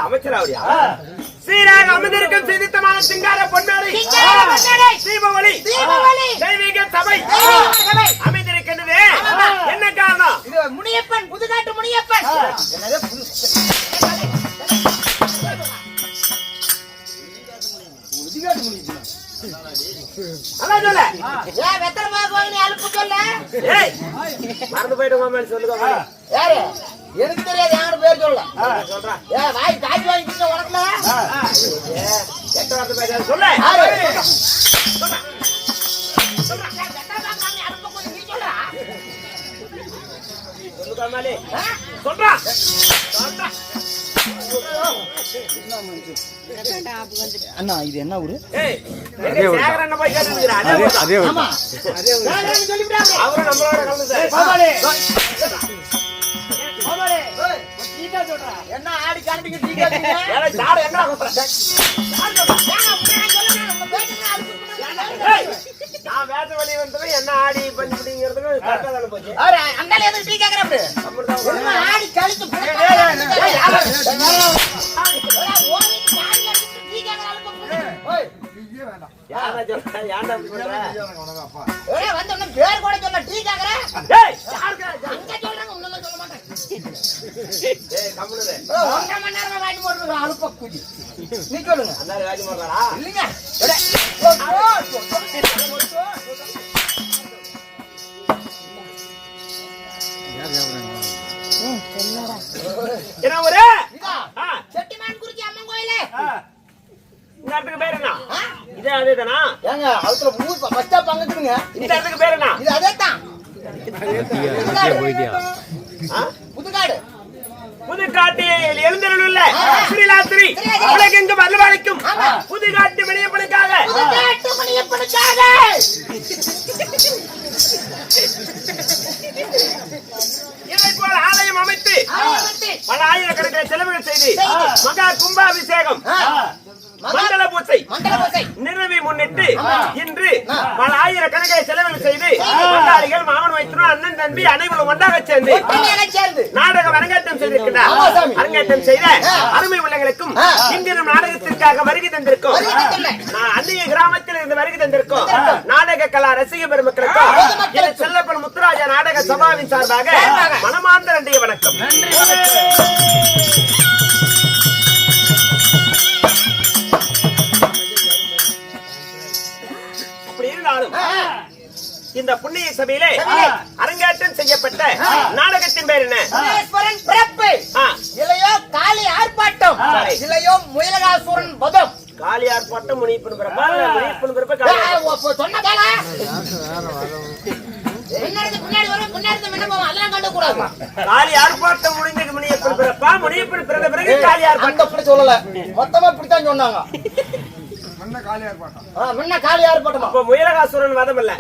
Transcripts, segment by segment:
அமைச்சராவடியா சீராக அமர்ந்திருக்கும் சிதித்தமான சிங்கார பொன்னாடி தீபாவளி தெய்வீக சபை அமைந்திருக்கின்றது. என்ன காரணம்? முனியப்பன், புதுக்காட்டு முனியப்பன். மறந்து போயிட்டு சொல்லுங்க. யாரு? எனக்கு தெரியாது. யாரு பேர் சொல்ல சொல்றேன். வாய் காய்ச்சி வாங்கிட்டு உனக்குல எட்ட வார்த்தை பேசாத சொல்ல. அண்ணா இது என்ன ஊரு? என்ன ஆடி காண்டிங்க நான் வேத வழி வந்து என்ன ஆடி பண்ணிங்கிறது ஆடி கழிச்சு பேர் கூட சொல்ல டீ கேக்குறேன். அனுப்ப கூடி நீ சொல்லுங்க. இல்லைங்க செட்டிமான் குறிச்சி அம்மன் கோயிலே. இந்த இடத்துக்கு பேர் என்ன? இதே அதேதானா? ஏங்க அதுல ஊர் பஸ் ஸ்டாப் அங்கக்குங்க. இந்த இடத்துக்கு பேர் என்ன? இது அதேதான். புதுக்காடு. புதுக்காட்டில் எழுந்தருளுள்ள ஸ்ரீலாத்திரி உலகெங்கும் அருள்வாளிக்கும் புதுக்காட்டு மணியப்பனுக்காக இதை போல ஆலயம் அமைத்து பல ஆயிரக்கணக்கில் செலவுகள் செய்து மகா கும்பாபிஷேகம் மண்டல பூசை நிறைவை முன்னிட்டு இன்று பல ஆயிரக்கணக்கில் செலவுகள் செய்து பண்டாரிகள் மாமன் வைத்திரும் அண்ணன் தம்பி அனைவரும் ஒன்றாக சேர்ந்து நாடகம் அரங்கேற்றம் செய்திருக்கிறார். அரங்கேற்றம் செய்த அருமை உள்ளங்களுக்கும் இங்கிரும் நாடகத்திற்காக வருகை தந்திருக்கும் அந்நிய கிராமத்தில் இருந்து வருகை தந்திருக்கும் நாடக கலா ரசிக பெருமக்களுக்கும் செல்லப்பன் முத்துராஜா நாடக சபாவின் சார்பாக மனமார்ந்த நன்றிய வணக்கம். இந்த புண்ணிய சபையிலே அரங்கேற்றம் செய்யப்பட்ட நாடகத்தின் பேர் என்ன? பிறப்பு. இளையோ காளி ஆர்ப்பாட்டம், இளையோ முயலகாசுரன் வதம். காளி ஆர்ப்பாட்டம் முனிப்பன் பிறப்பா முனிப்பன் பிறப்பா சொன்னதால பின்னாடி வரும் பின்னாடி விண்ணப்பம் அதெல்லாம் கண்டுக்கூடாது. காளி ஆர்ப்பாட்டம் முடிஞ்ச முனியப்பன் பிறப்பா முனிப்பன் பிறந்த பிறகு காளி ஆர்ப்பாட்டம் அப்படி சொல்லல, மொத்தமா இப்படித்தான் சொன்னாங்க. முன்ன காளி ஆர்ப்பாட்டம். அப்ப முயலகாசுரன் வதம் இல்ல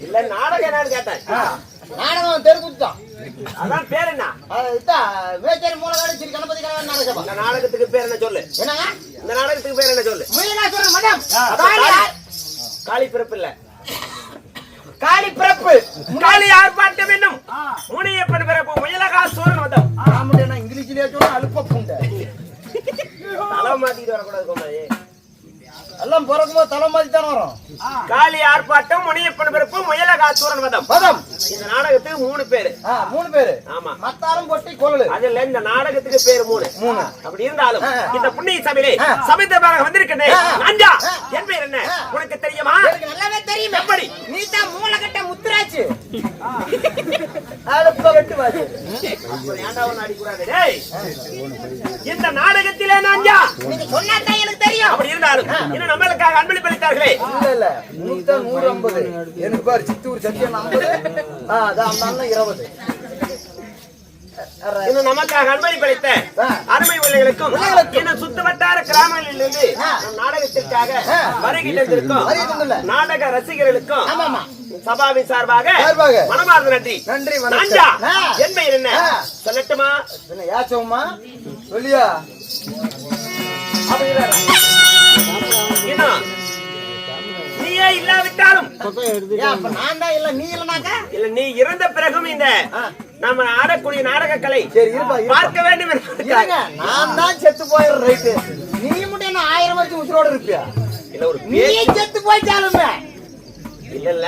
இல்ல நாடகம் என்னன்னு கேட்டேன். நாடகம் தெருக்குத்தான். அதான் பேர் என்ன? வேச்சேரி மூலகாடு ஸ்ரீ கணபதி கணவன் நாடகம். இந்த நாடகத்துக்கு பேர் என்ன சொல்லு? என்னங்க இந்த நாடகத்துக்கு பேர் என்ன சொல்லு? முயலகாசுரன் வதம். காளி பிறப்பு இல்ல, காளி பிறப்பு. காளி ஆர்ப்பாட்டம் என்னும் முனியப்பன் பிறப்பு முயலகாசுரன் வதம். இங்கிலீஷ்லயே சொன்னா அலுப்ப பூண்ட தலை மாத்திட்டு வரக்கூடாது. எல்லாம் பிறக்கும்போது தலை மாத்தி தானே வரும். காளி ஆர்ப்பாட்டம் முனியப்பன் பிறப்பு முயலகாசுரன் வதம். வதம். இந்த நாடகத்துக்கு 3 பேரு. 3 பேரு. ஆமா. மத்தாரும் கொட்டி கொள்ளு. அதுல இந்த நாடகத்துக்கு பேரு 3. அப்படி இருந்தாலும் இந்த புண்ணிய சபையிலே சபைதபாக வந்திருக்கேன். நான்ஜா என் பேர் என்ன உனக்கு தெரியுமா? எனக்கு நல்லாவே தெரியும். எப்படி? நீ தான் மூலகட்ட முத்துராஜ். அலப்ப வெட்டு வாஜ். ஏன்டா உன்னை அடிக்குறானே டேய்? இந்த நாடகத்திலே நான்ஜா நீங்க சொன்னா தான் எனக்கு தெரியும். அப்படி இருந்தாலும் இன்னும் நம்மளுக்காக அன்பளித்தார்களே. இல்ல 150 எனக்கு பாரு சித்தூர் சத்தியம் 50. அதான் அந்த 20. இன்னும் நமக்காக அன்பளித்த அருமை உள்ளங்களுக்கும் இன்னும் சுத்த வட்டார கிராமங்களில் இருந்து நாடகத்திற்காக வருகை தந்திருக்கும் நாடக ரசிகர்களுக்கும் சபாவின் சார்பாக மனமார்ந்த நன்றி. நன்றி. என் பெயர் என்ன சொல்லட்டுமா? யாச்சோம்மா சொல்லியா? நீ நீயே இல்லாவிட்டாலும் அப்ப நான் தான் இல்ல நீ இல்லனாக்கா இல்ல நீ இறந்த பிறகும் இந்த நம்ம ஆடக்கூடிய நாடக கலை சரி இருப்பா பார்க்க வேண்டும் இருங்க நான் தான் செத்து போயிடுற ரைட்டு நீ மட்டும் என்ன 1000 வருஷம் உசுரோட இருப்பியா இல்ல ஒரு நீ செத்து போயிட்டாலுமே இல்ல இல்ல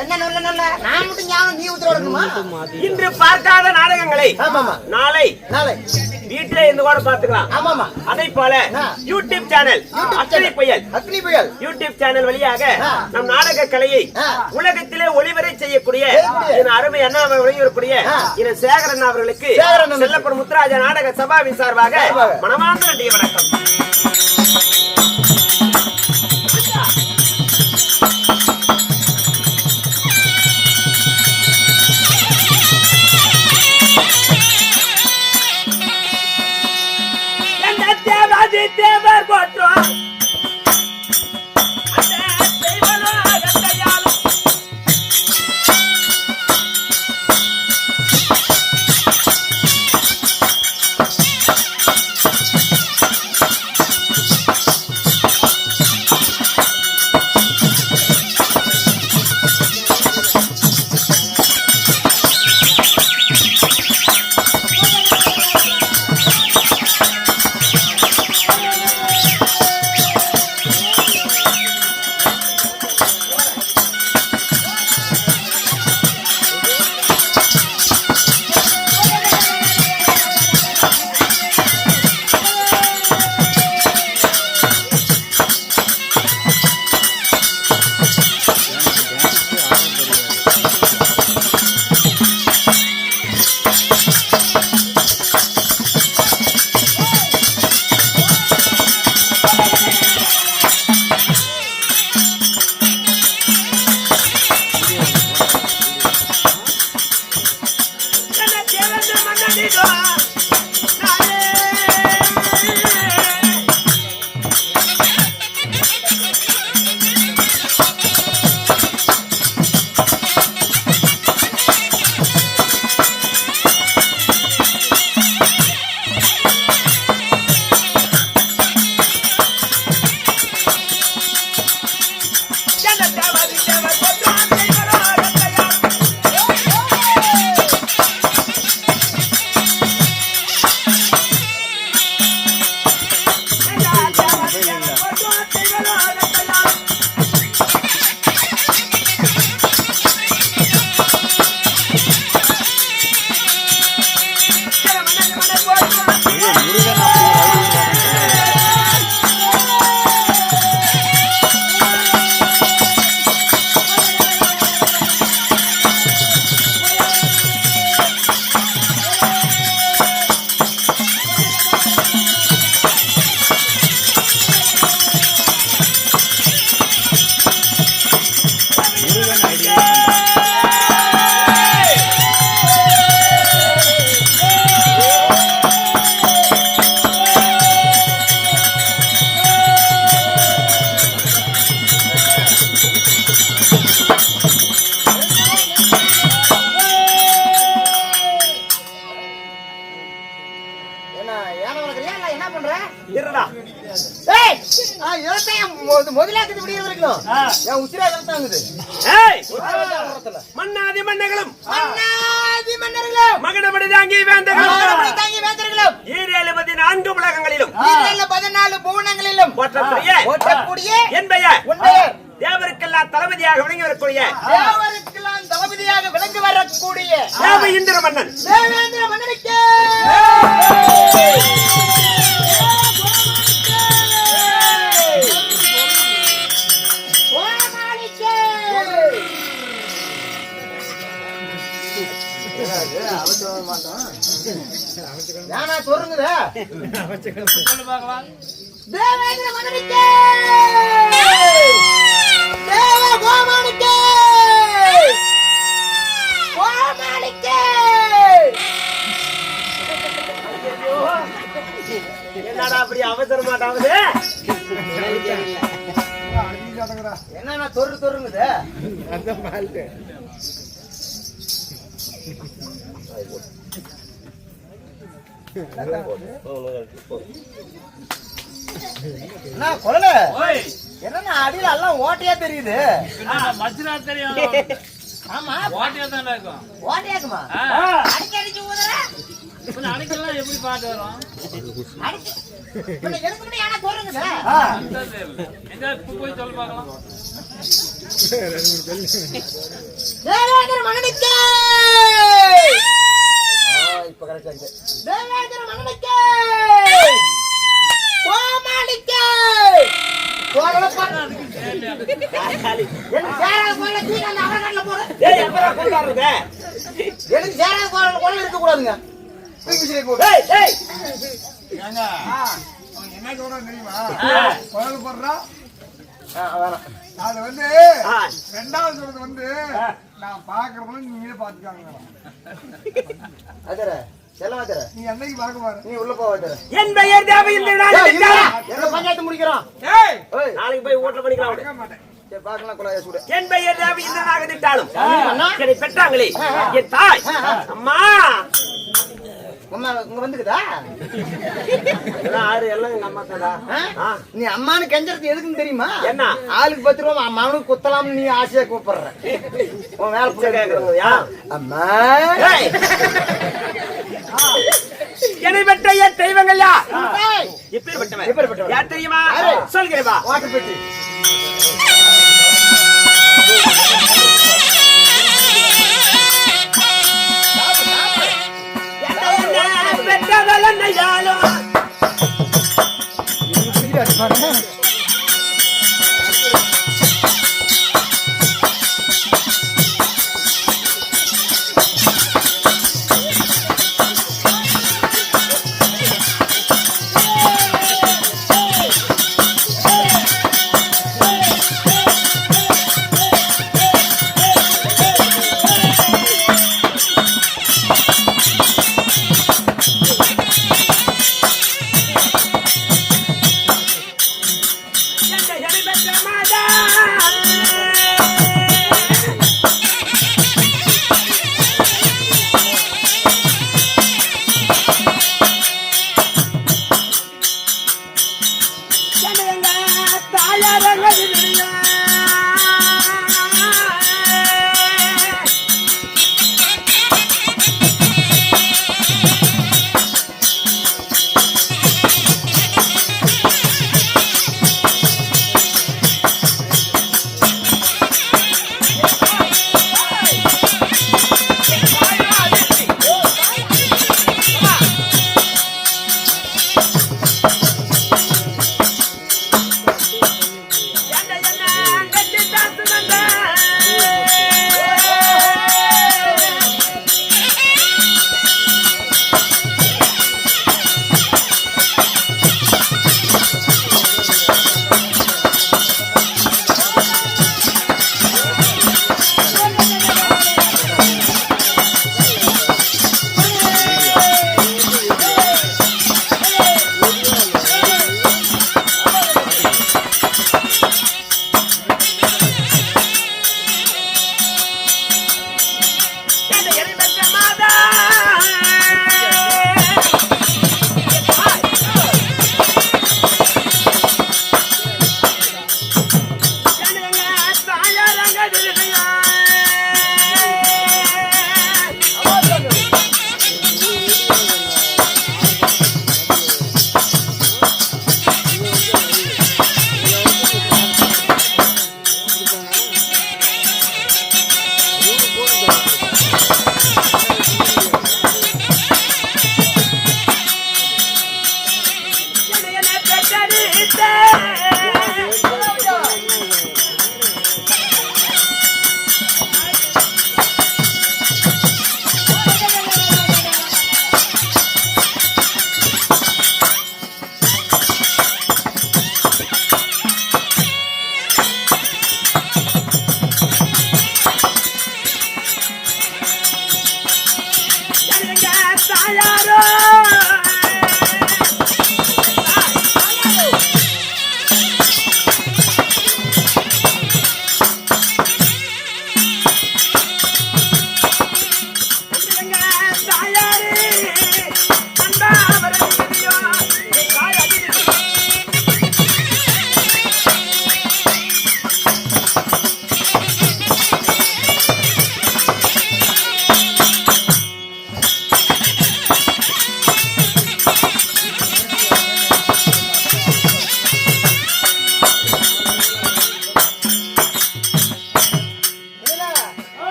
என்ன நல்ல நல்ல நான் மட்டும் ஞானம் நீ உசுரோட இருக்குமா இன்று பார்க்காத நாடகங்களை ஆமாமா நாளை நாளை வீட்டுல இருந்து கூட பாத்துக்கலாம் ஆமாமா அதை போல யூடியூப் சேனல் அக்னி புயல் யூடியூப் சேனல் வழியாக நம் நாடக கலையை உலகத்திலே ஒளிவரை செய்யக்கூடிய என் அருமை அண்ணா வெளியிடக்கூடிய என் சேகரன் அவர்களுக்கு செல்லப்படும் முத்துராஜா நாடக சபாவின் சார்பாக மனமார்ந்த நன்றி வணக்கம். தேவர் போற்றோம் மன்னாதி மன்னர்களும் மகனபடி தாங்கி வேந்தர்களும் ஈரேழுபதி 4 உலகங்களிலும் 14 புவனங்களிலும் போற்றக்கூடிய என் பெயர் தேவருக்கெல்லாம் தளபதியாக விளங்கி வரக்கூடிய தேவேந்திர மன்னன் தேவேந்திர மன்னனுக்கு யானா தொருங்குதே தேவேந்திர மன்னனுக்கு தேவ கோமானுக்கு கோமானுக்கு என்னடா அப்படி அவசரமாட்டாவது என்னன்னா தொருங்குதே என்ன கொள்ள ஓய் என்ன அடியில எல்லாம் ஓட்டையா தெரியுது. மச்சினா தெரியும். ஆமா ஓட்டையா தான் இருக்கும். ஓட்டையாக்குமா அடிச்சு அடிச்சு ஊதுற இப்ப அடிக்கலாம் எப்படி பாட்டு வரும்? அடிச்சு இப்ப எனக்கு முன்னாடி யாரா போறீங்க எங்க போய் சொல்ல பார்க்கலாம். தேவேந்திர மகனுக்கு இப்ப கரெக்டா தேவேந்திர மகனுக்கு கோமாளிக்கு எனக்கு சேராத கோயில தூக்கி அந்த அவரகடல போடு. டேய் எப்பரா கொண்டாடுறத? எனக்கு சேராத கோயில் இருக்க கூடாதுங்க. டேய் டேய் ஏங்க என்ன சொல்றேன் தெரியுமா? கோயில் போடுறா வேணாம். அது வந்து ஆ, ரெண்டாவது சொல்றது வந்து நான் பாக்குறதுல நீங்களே பாத்துக்காங்க. அதர செல்ல வாத்தர நீ என்னைக்கு பார்க்க பாரு. நீ உள்ள போ வாத்தர. என் பெயர் தேவையில்லை நாள் என்ன பஞ்சாயத்து முடிக்கிறோம். ஏய் ஏய் நாளைக்கு போய் ஓட்டல பண்ணிக்கலாம் விடு. பார்க்க மாட்டேன். சரி பாக்கலாம் கொலையா சுடு. என் பெயர் தேவையில்லை நாகதிட்டாலும் என்னை பெற்றாங்களே என் தாய் அம்மா அம்மா இங்க வந்துக்குதா? எல்லாம் ஆறு எல்லாம் எங்க அம்மா தாடா. ஆ, நீ அம்மானு கெஞ்சறது எதுக்குன்னு தெரியுமா? என்ன? ஆளுக்கு 10 ரூபா மகனுக்கு குத்தலாம்னு நீ ஆசையா கூப்பிடுற. உன் வேலை சரி, கேக்குறது. யா. அம்மா ஏய். என்னை பெற்ற என் தெய்வங்கள் யார்? ஏய், எப்பேற்பட்டவன்? எப்பேற்பட்டவன்? யார் தெரியுமா? யாரு? சொல்கிறேன் வா. வாட்டர் பெட்டி. என்னை பெற்றவள் என்னையாலும்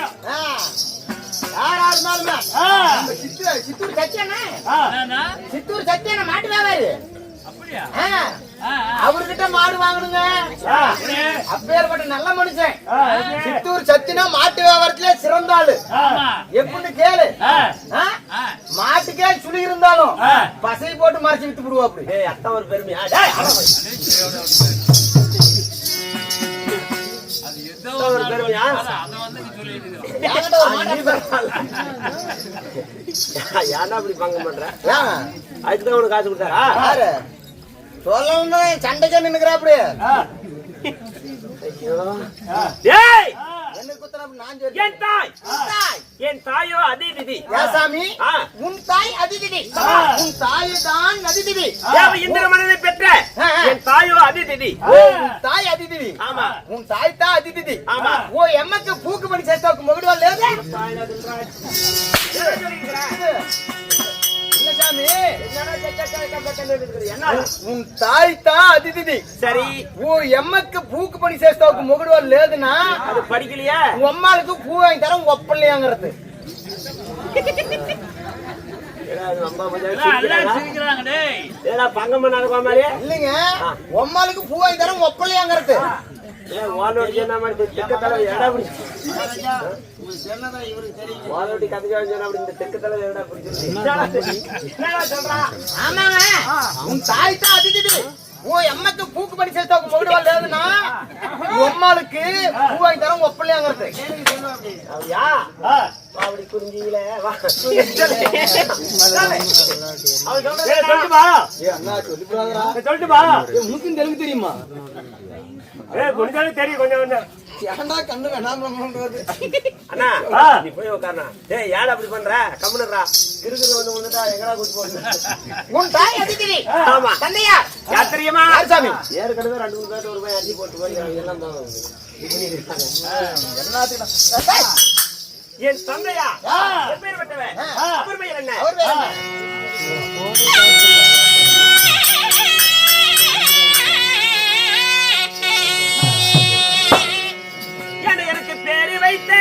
தெரியும். யாரா இருந்தாலுமே சித்தூர் சத்தியனா என்னண்ணா? சித்தூர் சத்தியனா மாட்டு வியாபாரி. அப்படியா? அவர்கிட்ட மாடு வாங்கணுங்க. அப்பேற்பட்ட நல்ல மனுஷன். சித்தூர் சத்தினா மாட்டு வியாபாரத்திலே சிறந்த ஆளு. ஆமா. எப்படின்னு கேளு. மாட்டுக்கே சுழி இருந்தாலும் பசை போட்டு மறைச்சு விட்டு விடுவா. அப்படி அத்தான் ஒரு பெருமையா? அது ஏதோ ஒரு பெருமையா? அதை வந்து நீ சொல்லிட்டு இருக்கிற. என்கிட்ட ஒரு மாடு ஏன்னா அப்படி பங்க பண்ற? ஏன்? அதுக்குதான் உனக்கு காசு கொடுத்தாரா? யாரு சொல்லணும் சண்டைக்கே நின்னுக்கிறா. அப்படி டேய், என்ன குத்துறா? நான் என் தாய், என் தாயோ அதிதிதி. சாமி, ஆ. உன் தாய் அதிதிதி. உன் தாய் தான் அதிதிதி. தேவ இந்திர மன்னனை பெற்ற என் தாயோ அதிதிதி. உன் தாய் அதிதிதி. ஆமா. உன் தாய் தான் அதிதிதி. ஆமா. ஓ எம்மக்கு பூக்கு பண்ணி சேர்த்தாக்கு மகுடுவா லேது. இல்ல சாமி, உன் தாய் தான் அதிதிதி. சரி, ஓ எம்மக்கு பூக்கு பண்ணி சேர்த்தாக்கு மகுடுவா லேதுன்னா அது படிக்கலையா? உன் அம்மாளுக்கு பூ வாங்கி தர உங்க ஒப்பல்லையாங்கிறது. எல்லாம் சிரிக்கிறாங்க டேய். ஏடா பங்கம் பண்ணாத மாதிரி? இல்லைங்க, உம்மாளுக்கு பூ வாங்கி தர உங்க ஒப்பல்லையாங்கிறது. வாலோடி என்ன மாதிரி தெக்கத்தலை ஏடா அப்படி வாலோடி கதையா அப்படி இந்த தெக்கத்தலை ஏடா அப்படி சொல்றா? ஆமாங்க, உன் தாய் தான் அதிதிதி. ஓ எம்மக்கு பூக்கு பண்ணி சேர்த்தாக்கு மகுடுவா லேதுன்னா உம்மாளுக்கு பூ வாங்கி தர உங்க ஒப்பல்லையாங்கிறது. அப்படியா? அப்படி குறிஞ்சிங்களே வா. சொல்லிட்டுமா? உனக்கும் தெலுங்கு தெரியுமா? கொஞ்சம் தெரியும் கொஞ்சம் கொஞ்சம். ஏன்டா கண்ணு வேணாம் அண்ணா நீ போய் உட்காரணா. ஏய் ஏடா அப்படி பண்ற? கம்முனுறா. கிருக்குது வந்து வந்துட்டா எங்கடா கூட்டி போடுற? உன் தாய் அதிதிதி. ஆமா. தந்தையா யார் தெரியுமா? சாமி, ஏற்கனவே 2-3 பேர் ஒரு போய் அடி போட்டு போய் எல்லாம் தான் என் தந்தையா எப்பேற்பட்டவன்? அவர் பெயர் என்ன? அவர் பேர் என்ன? எனக்கு பேரு வைத்த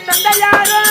தந்தையாரோ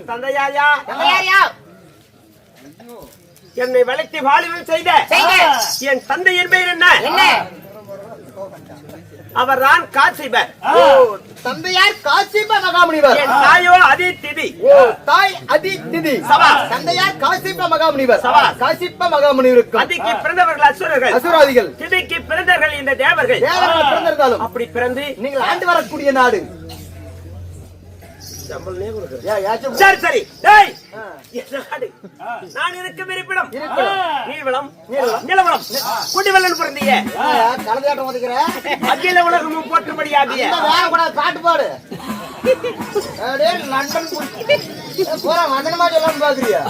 தந்தையாயா தந்தையாரியா என்னை வளர்த்தி வாலிபம் செய்த என் தந்தையின் பெயர் என்ன? அவர் தான் காசிபர். தந்தையார் காசிப மகாமுனிவர். என் தாயோ அதிதிதி. தாய் அதிதிதி. தந்தையார் காசிப மகாமுனிவர். காசிப மகாமுனிவருக்கு அதிக்கு பிறந்தவர்கள் அசுரர்கள், அசுராதிகள். திதிக்கு பிறந்தவர்கள் இந்த தேவர்கள். தேவர்கள் பிறந்திருந்தாலும் அப்படி பிறந்து நீங்கள் ஆண்டு வரக்கூடிய நாடு. சரி சரி டேய், நாடு நான் இருக்கும் இருப்பிடம் நீர்வளம் நிலவளம் குடிவெள்ளம் பிறந்திய கலந்தாட்டம் ஒதுக்கிற அகில உலகமும் போற்றும்படியாகிய பாட்டு பாடு. லண்டன் போற வந்தனமா சொல்லணும் பாக்குறியா?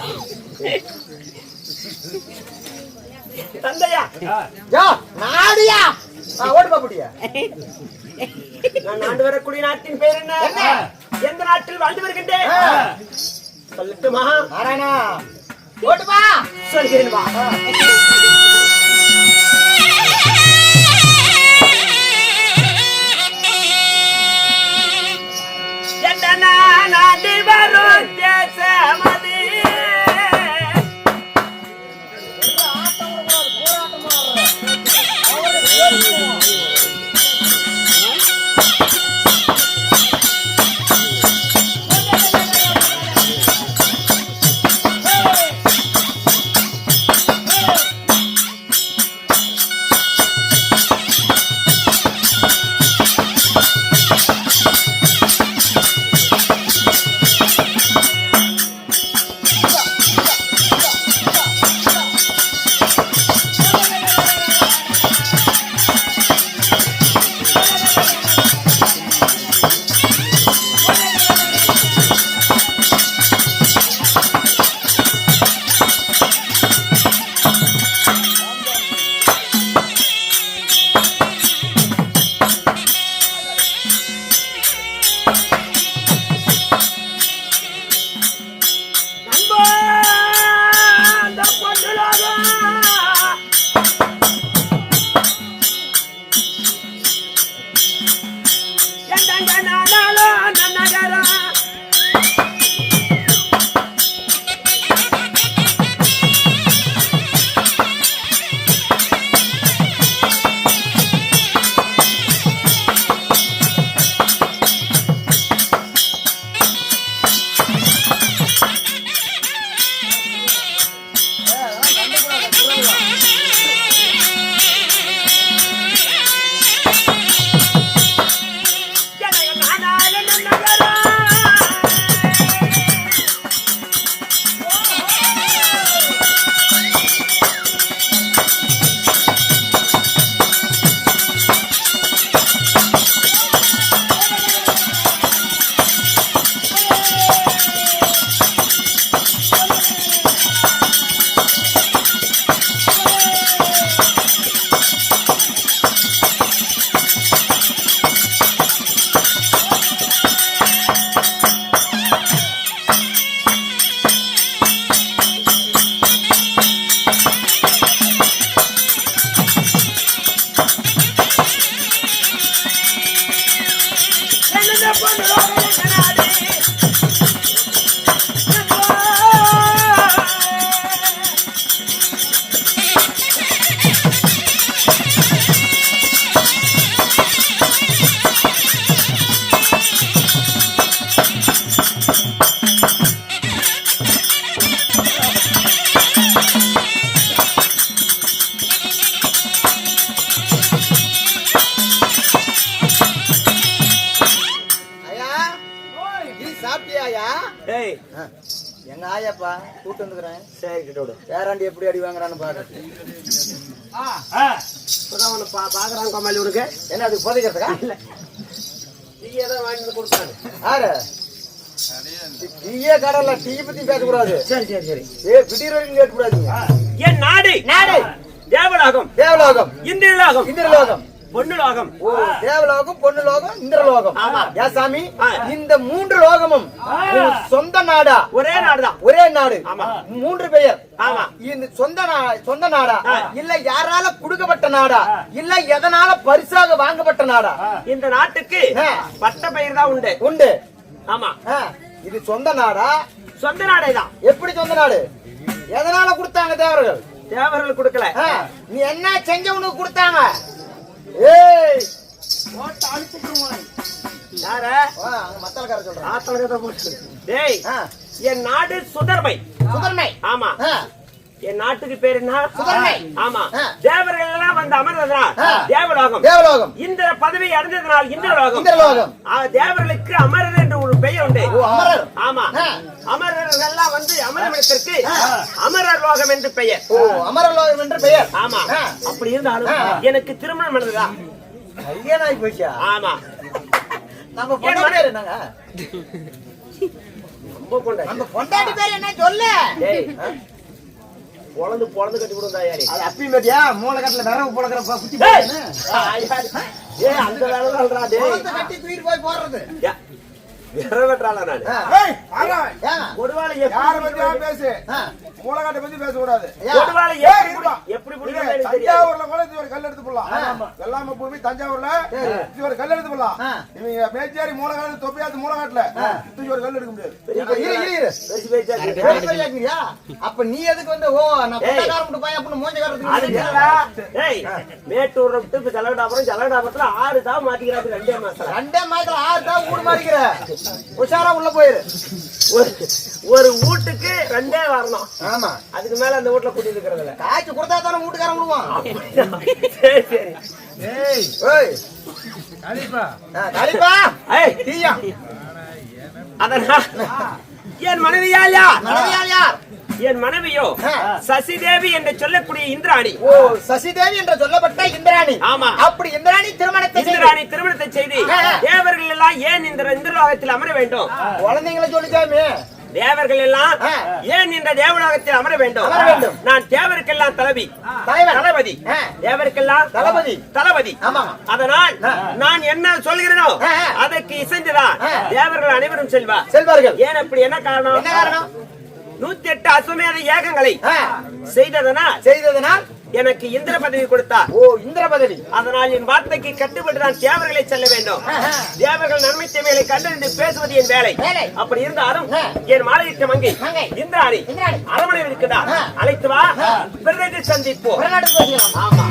தந்தையா நாடியா ஓட்டு பாப்படியா? நான் ஆண்டு வரக்கூடிய நாட்டின் பெயர் என்ன? எந்த நாட்டில் வாழ்ந்து வருகின்றேன் சொல்லட்டுமா? நாராயணா ஓட்டுப்பா சொல்கிறேன் வா. எந்த நாடி வரும் தேசமதி எங்க ஆயாப்பா கூட்டு வந்துக்கிறேன். சரி கிட்டோடு பேராண்டி எப்படி அடி வாங்குறான்னு பாரு. பாக்குறாங்க கம்மாளி உனக்கு என்ன அது புதைக்கிறதுக்கா? இல்ல டீ ஏதோ வாங்கி கொடுத்தாங்க. ஆறு டீயே கடல்ல டீ பத்தி பேசக்கூடாது. சரி சரி சரி திடீர் வரைக்கும் கேட்கக்கூடாதுங்க. என் நாடு நாடு தேவலோகம், தேவலோகம், இந்திரலோகம், இந்திரலோகம், பொன்னுலோகம். தேவலோகம், பொன்னுலோகம், இந்திரலோகம். ஆமா. ஏன் சாமி இந்த மூன்று லோகமும் சொந்த நாடா? ஒரே நாடுதான். ஒரே நாடு. ஆமா. மூன்று பெயர். ஆமா. இந்த சொந்த நாடா இல்ல யாரால குடுக்கப்பட்ட நாடா இல்ல எதனால பரிசாக வாங்கப்பட்ட நாடா? இந்த நாட்டுக்கு பட்ட பெயர் தான் உண்டு. உண்டு. ஆமா. இது சொந்த நாடா? சொந்த நாடேதான். எப்படி சொந்த நாடு? எதனால கொடுத்தாங்க தேவர்கள்? தேவர்கள் கொடுக்கல. நீ என்ன செஞ்ச உனக்கு கொடுத்தாங்க? ஏய் போட்டு அடிச்சுக்குறோம். யார? அங்க மத்தலக்கார சொல்றேன். ஆத்தலகத போட்டு. டேய், என் நாடு சுதர்மை. சுதர்மை? ஆமா. என் நாட்டுக்கு பேர் என்ன? சுதர்மை. ஆமா. தேவர்கள் எல்லாம் வந்து அமர்ந்ததனால் தேவலோகம். தேவலோகம். இந்திர பதவி அடைந்ததனால் இந்திரலோகம். இந்திரலோகம். தேவர்களுக்கு அமரர் என்று ஒரு பெயர் உண்டு. அமரர். ஆமா. அமரர்கள் எல்லாம் வந்து அமரமிடத்திற்கு அமரர் லோகம் என்று பெயர். அமரர் லோகம் என்று பெயர். ஆமா. அப்படி இருந்தாலும் எனக்கு திருமணம் நடந்ததா? கல்யாணம் போச்சா? ஆமா. நம்ம பொண்டாட்டி பேர் என்னங்க? நம்ம பொண்டாட்டி பேர் என்ன சொல்லு? பொழந்து கட்டி கொடுத்தா யாரு? அது அப்பயும் பாத்தியா மூளை கட்டல விரவு போலக்கிற குத்தி அந்த வேலை கட்டி தூக்கி போய் போடுறது. விரவட்டாளா நானு? ஏய், ஆறா. கொடுவாளை யாரை பத்தியா பேசு. மூலகாட்டை பத்தி பேசக்கூடாது. கொடுவாளை எப்படி புடிக்கிறது எனக்கு தெரியாது. தஞ்சாவூர்ல கூட இது ஒரு கல் எடுத்து போடலாம். வெள்ளாம பூமி தஞ்சாவூர்ல இது ஒரு கல் எடுத்து போடலாம். இவங்க மேச்சேரி மூலகாட்டு தொப்பியாத்து மூலகாட்டுல இது ஒரு கல் எடுக்க முடியாது. அப்ப நீ எதுக்கு வந்து ஓ நான் பொண்டாக்காரன் பையன் அப்படின்னு மூஞ்ச காட்டுறதுக்கு? மேட்டூர் விட்டு ஜலகடாபுரம், ஜலகடாபுரத்துல 6 தான் மாட்டிக்கிறாங்க. 2 மாசம் 2 மாசத்துல 6 தான் ஊடு மாறிக்கிற. உஷாரா உள்ள போயிரு. ஒரு வீட்டுக்கு 2 வரணும். ஆமா. அதுக்கு மேல அந்த வீட்டுல கூட்டிட்டு இருக்கிறதுல காய்ச்சி கொடுத்தா தானே வீட்டுக்காரன் விடுவான். சரி சரி. ஏய் ஏய் காளிப்பா காளிப்பா ஏய் டீயா. அதனால் என் மனைவியால் யார்? மனைவியால் யார்? என் மனைவியோ சசிதேவி என்று சொல்லக்கூடிய இந்திராணி. ஓ சசிதேவி என்று சொல்லப்பட்ட இந்திராணி. ஆமா. அப்படி இந்திராணி திருமணத்தை செய்து தேவர்கள் எல்லாம் ஏன் இந்த இந்திரலோகத்தில் அமர வேண்டும்? குழந்தைங்களை சொல்லிச்சாமே. தேவர்கள் எல்லாம் ஏன் இந்த தேவலோகத்தில் அமர வேண்டும்? நான் தேவருக்கெல்லாம் தளபதி. தேவருக்கெல்லாம் தளபதி. அதனால் நான் என்ன சொல்கிறேனோ அதற்கு இசைந்துதான் தேவர்கள் அனைவரும் செல்வார்கள். ஏன் அப்படி? என்ன காரணம்? 108 அசுமேத யாகங்களை செய்ததனால் எனக்கு இந்திர பதவி கொடுத்தார். ஓ இந்திர பதவி. அதனால் என் வார்த்தைக்கு கட்டுப்பட்டு நான் தேவர்களை செல்ல வேண்டும். தேவர்கள் நன்மை தீமைகளை கண்டறிந்து பேசுவது என் வேலை. அப்படி இருந்தாலும் என் மாலையிட்ட மங்கை இந்திராணி அரமனையில் இருக்குதா? அழைத்து வா, பிறகு சந்திப்போம். ஆமா.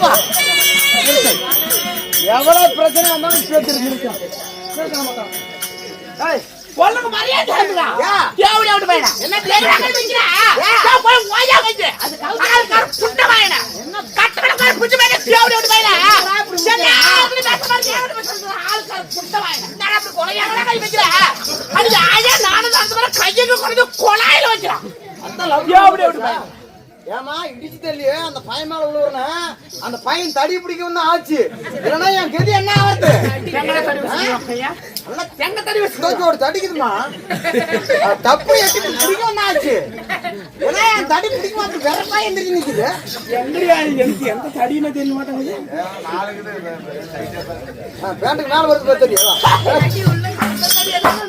வா எவ்வளவு பிரச்சனை வந்தாலும் கேட்டு பொண்ணுக்கு மரியாதை இருக்குதா? ஏன்? தேவடி விட்டு போயிடா. என்ன தேவடியாக வைக்கிறா? நான் போய் ஓயா வைக்கிறேன். அது கால்கார புட்ட வாயினா. கட்டடக்கார புட்ட வாயினா தேவடி விட்டு போயிடா. என்ன அப்படி பேச மாட்டே தேவடி பேசுறது ஆள்கார புட்ட வாயினா. நான் அப்படி கொலையாங்களா கை வைக்கிறா? அது ஆயா நானும் அந்த மாதிரி கையை கொண்டு கொலாயில வைக்கிறான். தேவடி விட்டு போயிடா. ஏமா இடிச்சு தள்ளியே அந்த பையன் மேல விழுவுறனா அந்த பையன் தடி பிடிக்கவும் தான் ஆச்சு. இல்லைன்னா என் கதி என்ன ஆகுது? தெங்கல தடி வச்சிருக்கீங்க. நல்லா தெங்க தடி வச்சு ஒரு தடிக்குதுமா. தப்பு எட்டி பிடிக்கவும் தான் ஆச்சு. ஏன்னா என் தடி பிடிக்க மாட்டேன் வேற பையன் எந்திரிச்சு நிக்குது. எனக்கு எந்த தடியுமே தெரிய மாட்டேங்குது. நாளைக்கு பேண்ட்டுக்கு மேல வருது தெரியும். தடி உள்ள அந்த தடி எல்லாம்